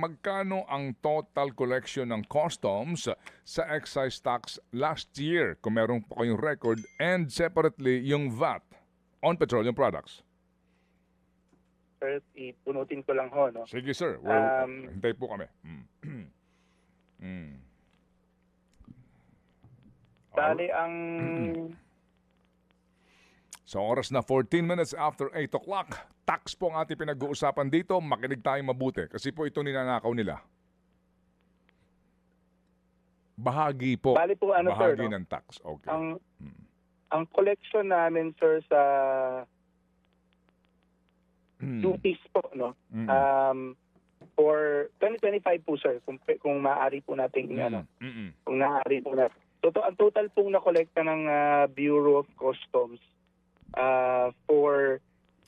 magkano ang total collection ng customs sa excise tax last year kung meron po kayong record, and separately yung VAT on petroleum products? Sir, ipunutin ko lang ho, no? Sige sir, hintay po kami. Bali, ang Sa oras na 14 minutes after 8 o'clock, tax po ang ating pinag-uusapan dito. Makinig tayo mabuti kasi po ito ninanakaw nila. Bahagi po. Bali po, ano, bahagi sir, no? ng tax. Okay. ang collection namin, sir, sa duties po, no? For 2025 po, sir, kung maaari po natin, kung maaari po natin. Ang total pong na-collecta ng Bureau of Customs for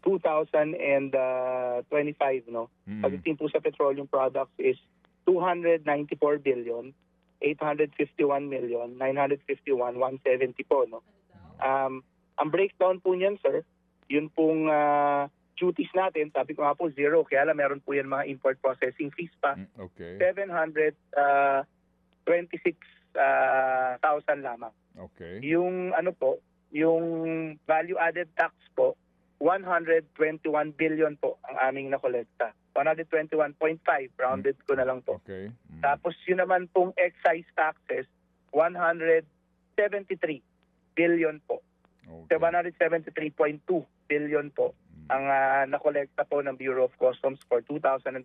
2025, no? Pagdating po sa petroleum products is 294 billion, 851 million, 951, 170 po, no? Ang breakdown po niyan, sir, yun pong duties natin, sabi ko nga po, zero. Kaya lang meron po yan mga import processing fees pa. Okay. 726,000 lamang. Okay. Yung ano po, yung value added tax po, 121 billion po ang aming nakolekta. 121.5, rounded ko na lang po. Okay. Tapos yun naman pong excise taxes, 173 billion po. Okay. So 173.2 billion po ang nakolekta po ng Bureau of Customs for 2025.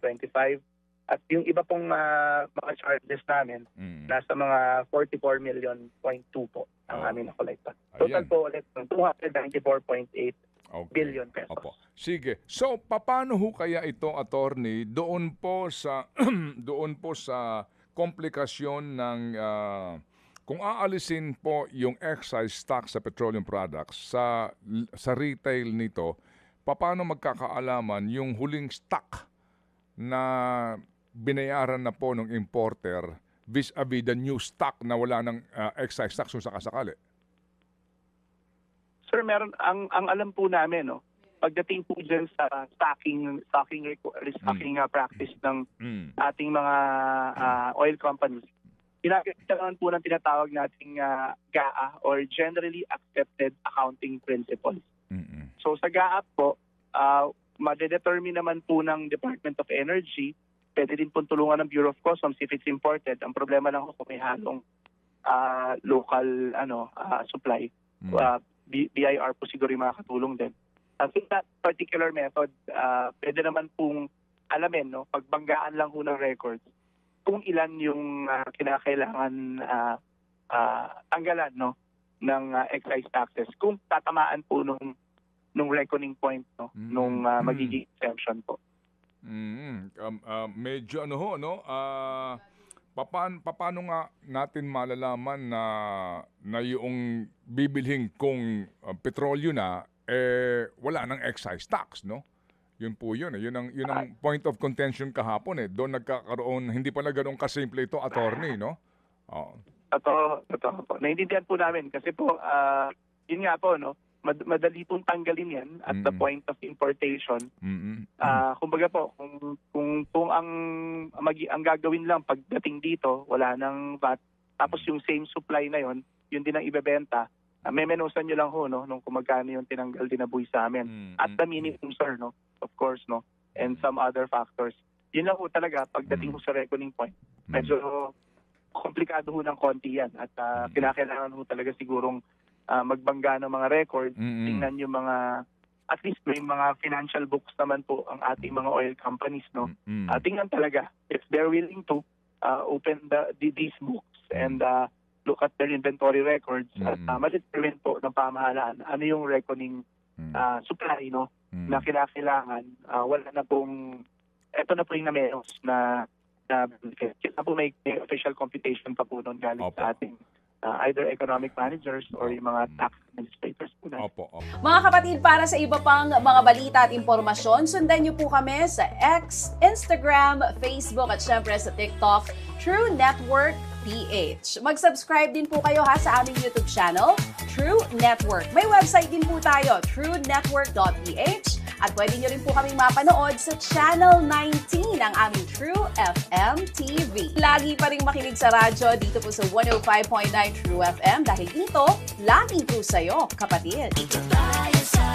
At yung iba pong mga charges namin, nasa mga 44 million point 2 po ang aming nakolekta. Total po ulit ng 294.8 billion pesos. Opo. Sige. So, paano ho kaya ito, attorney, doon po sa doon po sa komplikasyon ng kung aalisin po yung excise tax sa petroleum products sa retail nito, paano magkakaalaman yung huling stock na binayaran na po ng importer vis-a-vis the new stock na wala ng excise tax kung sakasakali? Sir, meron ang alam po namin, no, pagdating po dyan sa stocking practice ng ating mga oil companies, ginagawa po ng tinatawag nating GAA or Generally Accepted Accounting Principles. So sa GAA po, madedetermine naman po ng Department of Energy, pwede din po tulungan ng Bureau of Customs if it's imported. Ang problema lang kung may halong local supply. BIR po siguro yung makakatulong din. I think that particular method, pwede naman pong alamin, no, pagbanggaan lang po ng records, kung ilan yung kinakailangan tanggalan, no, ng excise taxes, kung tatamaan po nung reckoning point, no, nung magiging exemption po. Medyo paano nga natin malalaman na yung bibilhin kung petrolyo na wala ng excise tax, no? Yun po yun. Yun ang point of contention kahapon. Doon nagkakaroon, hindi pala ganoon kasimple ito, attorney, no? Totoo po. Naintindihan po namin kasi po, yun nga po, no? Madali pong tanggalin yan at the point of importation. Kumbaga po, kung ang gagawin lang pagdating dito, wala nang VAT, tapos yung same supply na yun din ang ibebenta, memenusan nyo lang ho, no, nung kung magkano yung tinanggal din na buwis sa amin. At the minimum, sir, no, of course, no, and some other factors. Yun lang ho talaga, pagdating ho sa reckoning point. Medyo komplikado ho ng konti yan at kinakailangan ho talaga sigurong magbangga ng mga records, tingnan yung mga, at least may mga financial books naman po ang ating mga oil companies, no? Tingnan talaga, if they're willing to open these books and look at their inventory records at ma-determine po ng pamahalaan ano yung reckoning supply, no, na kinakailangan. Wala na pong, eto na po yung na-menos na kita po may official computation pa po nun galing sa ating either economic managers or yung mga tax administrators po na. Mga kapatid, para sa iba pang mga balita at impormasyon, sundan niyo po kami sa X, Instagram, Facebook at syempre sa TikTok, True Network PH. Mag-subscribe din po kayo sa aming YouTube channel, True Network. May website din po tayo, truenetwork.ph. At pwede nyo rin po kaming mapanood sa Channel 19 ng aming True FM TV. Lagi pa rin makinig sa radyo dito po sa 105.9 True FM dahil dito, laging true sa'yo, kapatid. Ito tayo sa